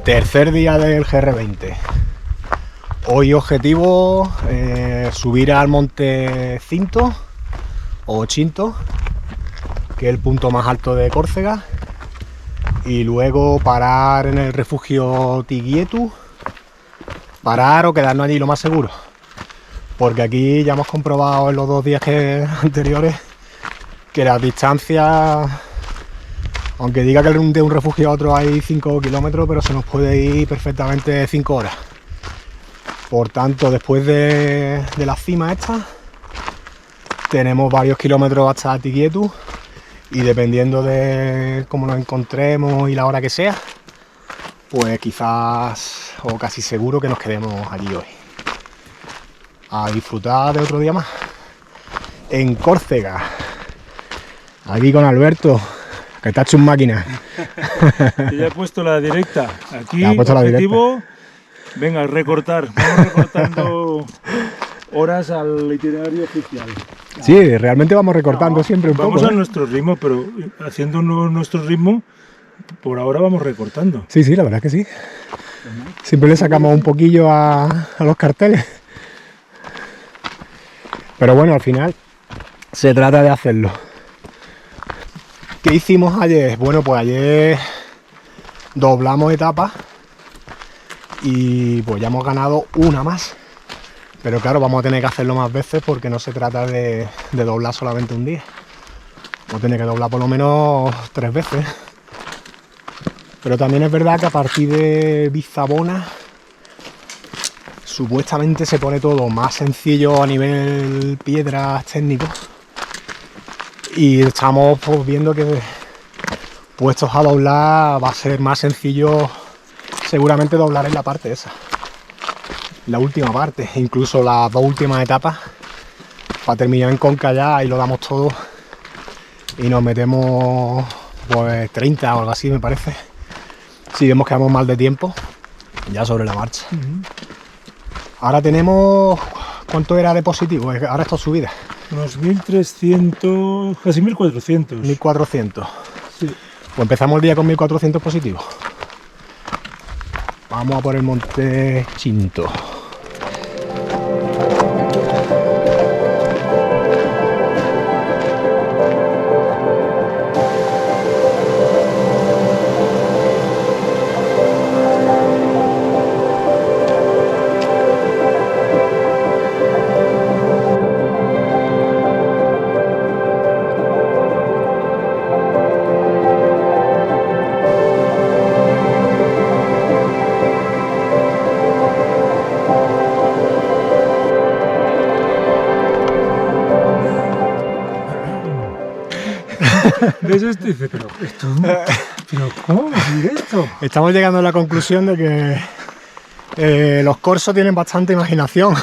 Tercer día del GR20. Hoy objetivo subir al monte Cinto o Cinto, que es el punto más alto de Córcega, y luego parar en el refugio Tiguietu, parar o quedarnos allí lo más seguro, porque aquí ya hemos comprobado en los 2 días anteriores que las distancias, aunque diga que de un refugio a otro hay 5 kilómetros, pero se nos puede ir perfectamente 5 horas. Por tanto, después de la cima esta, tenemos varios kilómetros hasta Tiguietu, y dependiendo de cómo nos encontremos y la hora que sea, pues quizás o casi seguro que nos quedemos allí hoy. A disfrutar de otro día más en Córcega, aquí con Alberto, que está hecho un máquina. Yo ya he puesto la directa. Aquí, objetivo, venga, recortar. Vamos recortando horas al itinerario oficial. Sí, realmente vamos recortando siempre un poco. Vamos a nuestro ritmo, pero haciendo nuestro ritmo, por ahora vamos recortando. Sí, la verdad es que sí. Siempre le sacamos un poquillo a los carteles. Pero bueno, al final se trata de hacerlo. ¿Qué hicimos ayer? Bueno, pues ayer doblamos etapas y pues ya hemos ganado una más. Pero claro, vamos a tener que hacerlo más veces porque no se trata de doblar solamente un día. Vamos a tener que doblar por lo menos 3 veces. Pero también es verdad que a partir de Bizabona supuestamente se pone todo más sencillo a nivel piedras técnicos. Y estamos pues viendo que puestos a doblar va a ser más sencillo seguramente doblar en la parte esa, la última parte, incluso las 2 últimas etapas, para terminar en Conca ya, ahí lo damos todo y nos metemos pues 30 o algo así, me parece, si vemos que vamos mal de tiempo ya sobre la marcha. Ahora tenemos, ¿cuánto era de positivo? Ahora esto subida. Unos 1300, casi 1400. 1400. Sí. Pues empezamos el día con 1400 positivos. Vamos a por el monte Cinto. De eso dice, pero ¿cómo va a decir esto? Estamos llegando a la conclusión de que los corsos tienen bastante imaginación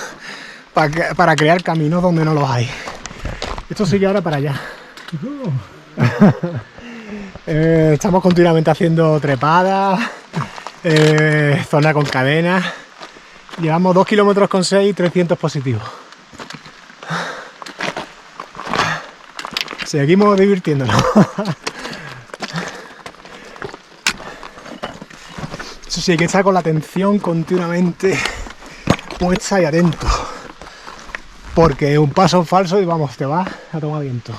para crear caminos donde no los hay. Esto sigue ahora para allá. Estamos continuamente haciendo trepadas, zona con cadenas. Llevamos 2 kilómetros con 6 y 300 positivos. Seguimos divirtiéndonos. Eso sí, hay que estar con la atención continuamente puesta y atento, porque un paso en falso y vamos, te vas a tomar viento.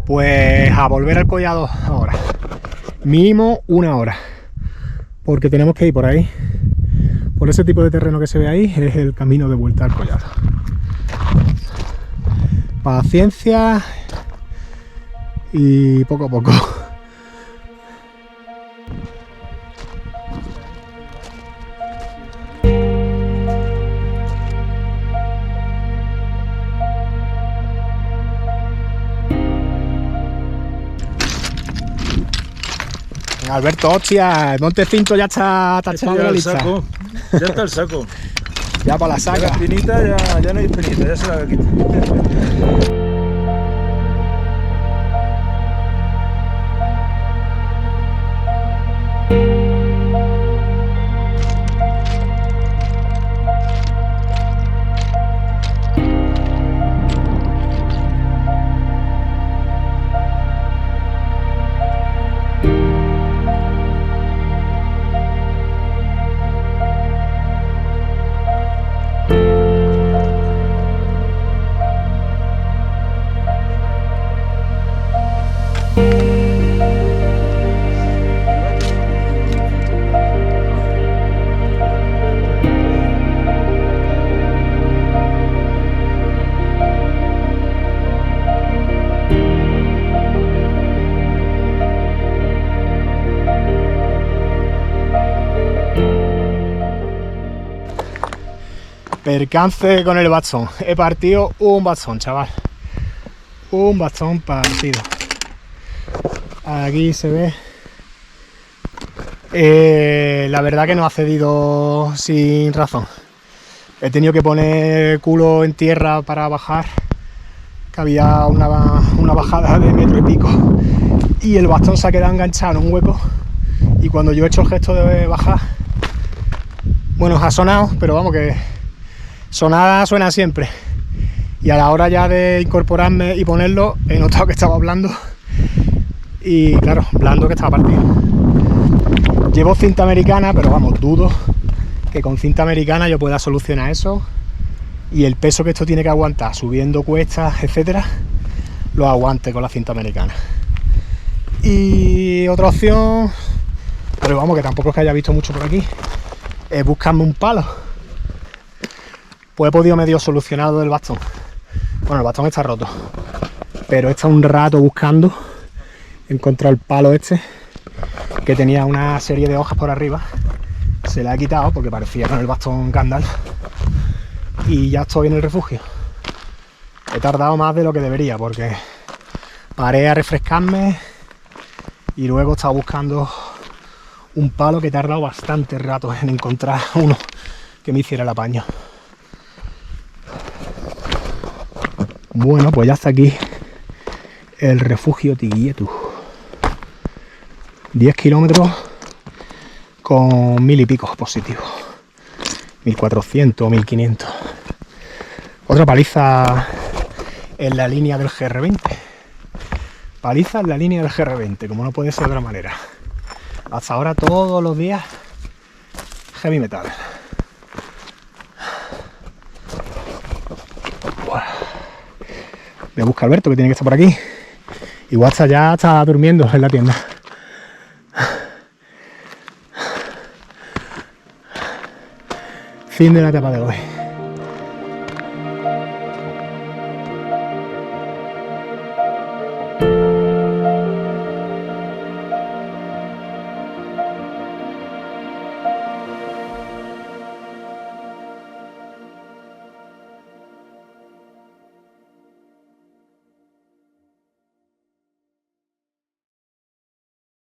Pues a volver al collado ahora. Mínimo 1 hora. Porque tenemos que ir por ahí. Por ese tipo de terreno que se ve ahí, es el camino de vuelta al collado. Paciencia y poco a poco. Alberto, hostia, el Monte Cinto ya está tachado de la lista. Saco. Ya está el saco. Ya para la Ya la saca. espinita, ya no hay espinita, ya se la quita. Percance con el bastón. He partido un bastón, chaval. Un bastón partido. Aquí se ve. La verdad que no ha cedido sin razón. He tenido que poner culo en tierra para bajar. Que había una bajada de 1,5 metros. Y el bastón se ha quedado enganchado en un hueco. Y cuando yo he hecho el gesto de bajar, bueno, ha sonado, pero vamos que sonada suena siempre. Y a la hora ya de incorporarme y ponerlo, he notado que estaba blando. Y claro, blando que estaba partido. Llevo cinta americana, pero vamos, dudo que con cinta americana yo pueda solucionar eso. Y el peso que esto tiene que aguantar, subiendo cuestas, etcétera, lo aguante con la cinta americana. Y otra opción, pero vamos, que tampoco es que haya visto mucho por aquí, es buscarme un palo. Pues he podido medio solucionado el bastón. Bueno, el bastón está roto, pero he estado un rato buscando. He encontrado el palo este, que tenía una serie de hojas por arriba. Se la he quitado porque parecía con el bastón Gandalf. Y ya estoy en el refugio. He tardado más de lo que debería porque paré a refrescarme y luego he estado buscando un palo que he tardado bastante rato en encontrar uno que me hiciera el apaño. Bueno, pues ya está aquí el refugio Tiguietu. 10 kilómetros con 1000 y pico positivos. 1400 o 1500. Otra paliza en la línea del GR20. Paliza en la línea del GR20, como no puede ser de otra manera. Hasta ahora todos los días heavy metal. Voy a buscar a Alberto, que tiene que estar por aquí. Igual ya está durmiendo en la tienda. Fin de la etapa de hoy.